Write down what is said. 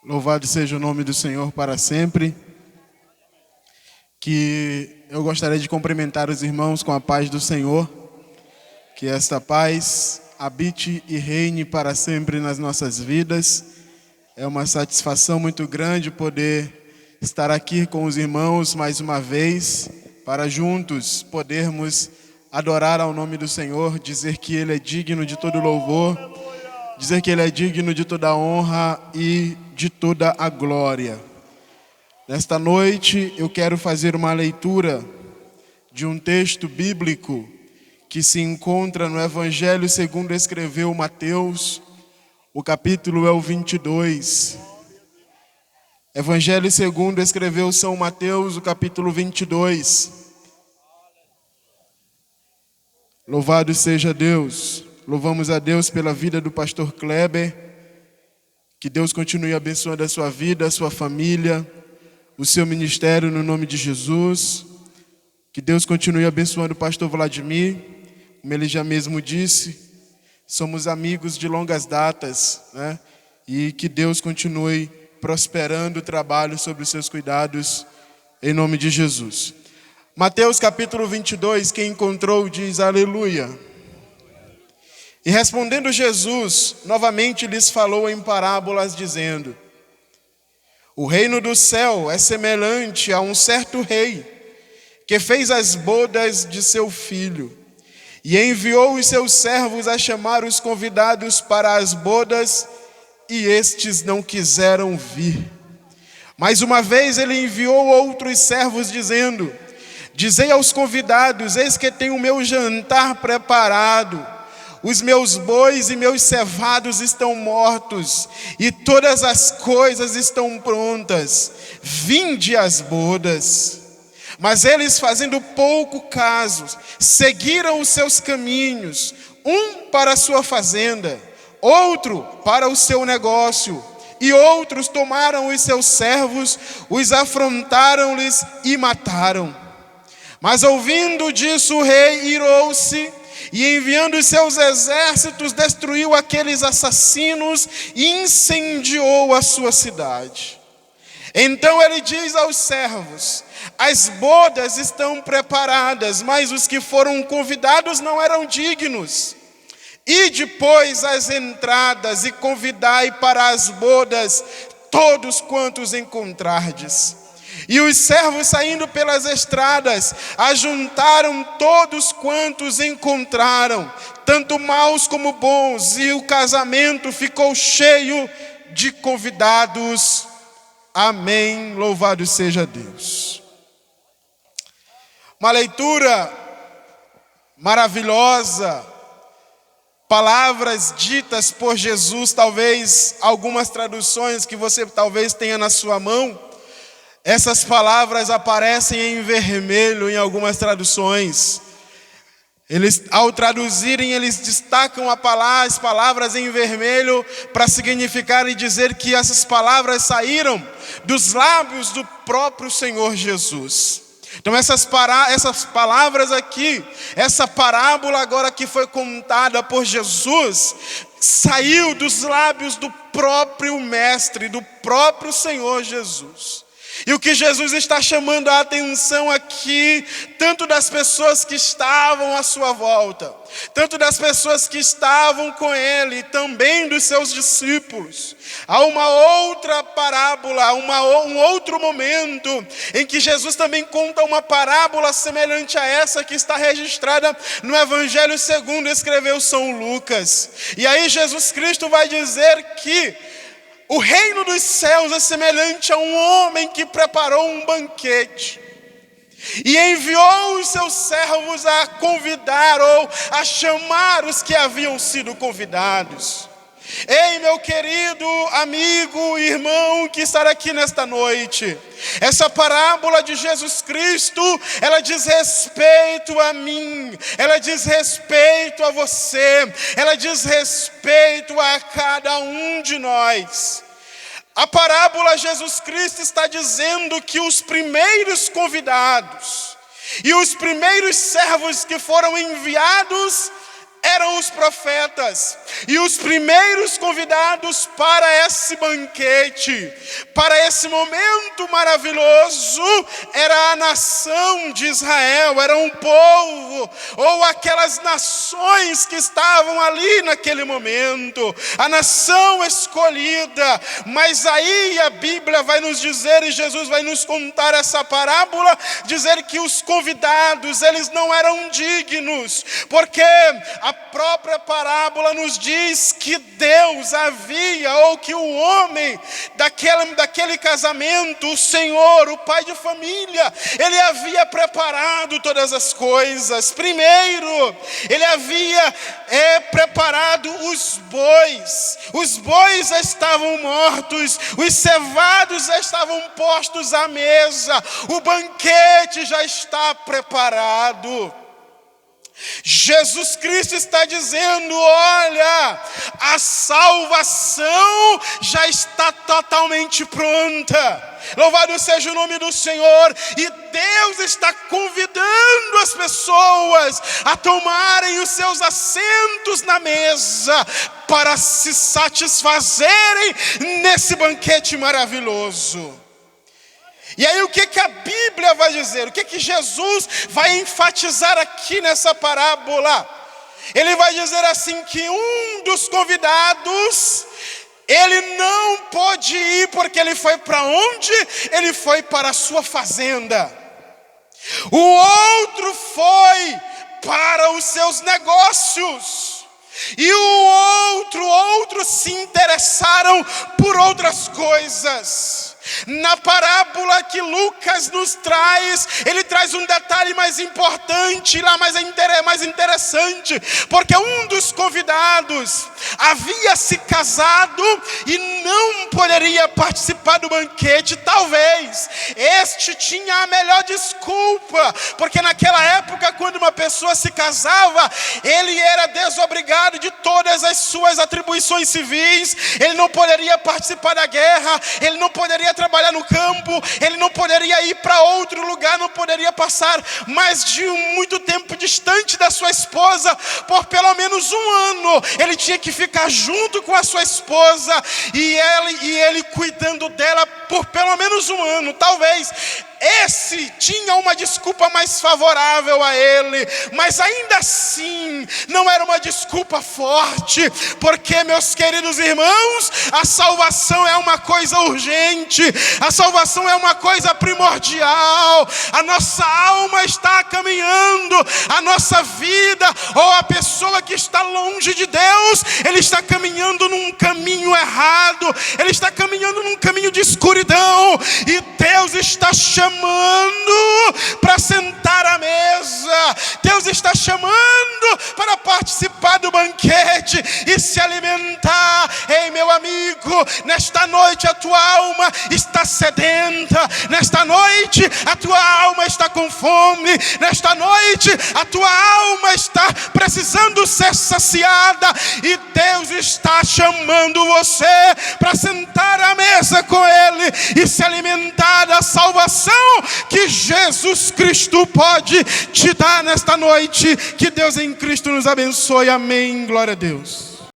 Louvado seja o nome do Senhor para sempre. Que eu gostaria de cumprimentar os irmãos com a paz do Senhor. Que esta paz habite e reine para sempre nas nossas vidas. É uma satisfação muito grande poder estar aqui com os irmãos mais uma vez, para juntos podermos adorar ao nome do Senhor, dizer que Ele é digno de todo louvor, dizer que Ele é digno de toda honra e de toda a glória. Nesta noite eu quero fazer uma leitura de um texto bíblico que se encontra no Evangelho segundo escreveu Mateus, o capítulo é o 22. Evangelho segundo escreveu São Mateus, o capítulo 22. Louvado seja Deus. Louvamos a Deus pela vida do pastor Kleber. Que Deus continue abençoando a sua vida, a sua família, o seu ministério no nome de Jesus. Que Deus continue abençoando o pastor Vladimir. Como ele já mesmo disse, somos amigos de longas datas, né? E que Deus continue prosperando o trabalho sobre os seus cuidados, em nome de Jesus. Mateus capítulo 22, quem encontrou diz aleluia. E respondendo Jesus, novamente lhes falou em parábolas, dizendo: o reino do céu é semelhante a um certo rei, que fez as bodas de seu filho, e enviou os seus servos a chamar os convidados para as bodas, e estes não quiseram vir. Mais uma vez ele enviou outros servos, dizendo: dizei aos convidados, eis que tenho o meu jantar preparado, os meus bois e meus cevados estão mortos, e todas as coisas estão prontas, vinde às bodas. Mas eles, fazendo pouco caso, seguiram os seus caminhos, um para a sua fazenda, outro para o seu negócio, e outros tomaram os seus servos, os afrontaram-lhes e mataram. Mas ouvindo disso o rei irou-se, e enviando os seus exércitos, destruiu aqueles assassinos e incendiou a sua cidade. Então ele diz aos servos: as bodas estão preparadas, mas os que foram convidados não eram dignos. E depois as entradas e convidai para as bodas todos quantos encontrardes. E os servos, saindo pelas estradas, ajuntaram todos quantos encontraram, tanto maus como bons, e o casamento ficou cheio de convidados. Amém. Louvado seja Deus. Uma leitura maravilhosa, palavras ditas por Jesus, talvez algumas traduções que você talvez tenha na sua mão. Essas palavras aparecem em vermelho em algumas traduções. Eles, ao traduzirem, eles destacam as palavras em vermelho para significar e dizer que essas palavras saíram dos lábios do próprio Senhor Jesus. Então essas palavras aqui, essa parábola agora que foi contada por Jesus, saiu dos lábios do próprio Mestre, do próprio Senhor Jesus. E o que Jesus está chamando a atenção aqui, tanto das pessoas que estavam à sua volta, tanto das pessoas que estavam com ele, também dos seus discípulos. Há uma outra parábola, um outro momento em que Jesus também conta uma parábola semelhante a essa que está registrada no Evangelho segundo escreveu São Lucas. E aí Jesus Cristo vai dizer que o reino dos céus é semelhante a um homem que preparou um banquete e enviou os seus servos a convidar ou a chamar os que haviam sido convidados. Ei, meu querido amigo, irmão que está aqui nesta noite, essa parábola de Jesus Cristo, ela diz respeito a mim, ela diz respeito a você, ela diz respeito a cada um de nós. A parábola Jesus Cristo está dizendo que os primeiros convidados e os primeiros servos que foram enviados eram os profetas. E os primeiros convidados para esse banquete, para esse momento maravilhoso, era a nação de Israel, era um povo, ou aquelas nações que estavam ali naquele momento, a nação escolhida. Mas aí a Bíblia vai nos dizer, e Jesus vai nos contar essa parábola, dizer que os convidados, eles não eram dignos, porque a própria parábola nos diz que Deus havia, ou que o homem daquele casamento, o Senhor, o pai de família, ele havia preparado todas as coisas. Primeiro, ele havia preparado os bois já estavam mortos, os cevados já estavam postos à mesa, o banquete já está preparado. Jesus Cristo está dizendo: olha, a salvação já está totalmente pronta. Louvado seja o nome do Senhor. E Deus está convidando as pessoas a tomarem os seus assentos na mesa para se satisfazerem nesse banquete maravilhoso. E aí o que a Bíblia vai dizer? O que Jesus vai enfatizar aqui nessa parábola? Ele vai dizer assim que um dos convidados, ele não pôde ir porque ele foi para onde? Ele foi para a sua fazenda. O outro foi para os seus negócios. E outros se interessaram por outras coisas. Na parábola que Lucas nos traz, ele traz um detalhe mais importante, mais interessante, porque um dos convidados havia se casado e não poderia participar do banquete. Talvez este tinha a melhor desculpa, porque naquela época, quando uma pessoa se casava, ele era desobrigado de todas as suas atribuições civis. Ele não poderia participar da guerra, ele não poderia trabalhar no campo, ele não poderia ir para outro lugar, não poderia passar mais de muito tempo distante da sua esposa por pelo menos um ano. Ele tinha que ficar junto com a sua esposa e ele cuidando dela por pelo menos um ano. Talvez esse tinha uma desculpa mais favorável a ele, mas ainda assim não era uma desculpa forte, porque, meus queridos irmãos, a salvação é uma coisa urgente, a salvação é uma coisa primordial. A nossa alma está caminhando, a nossa vida, ou a pessoa que está longe de Deus, ele está caminhando num caminho errado, ele está caminhando num caminho de escuridão, e Deus está chamando para sentar à mesa. Deus está chamando para participar do banquete e se alimentar. Ei, meu amigo, nesta noite a tua alma está sedenta, nesta noite a tua alma está com fome, nesta noite a tua alma está precisando ser saciada, e Deus está chamando você para sentar à mesa com Ele e se alimentar da salvação que Jesus Cristo pode te dar nesta noite. Que Deus em Cristo nos abençoe. Amém. Glória a Deus.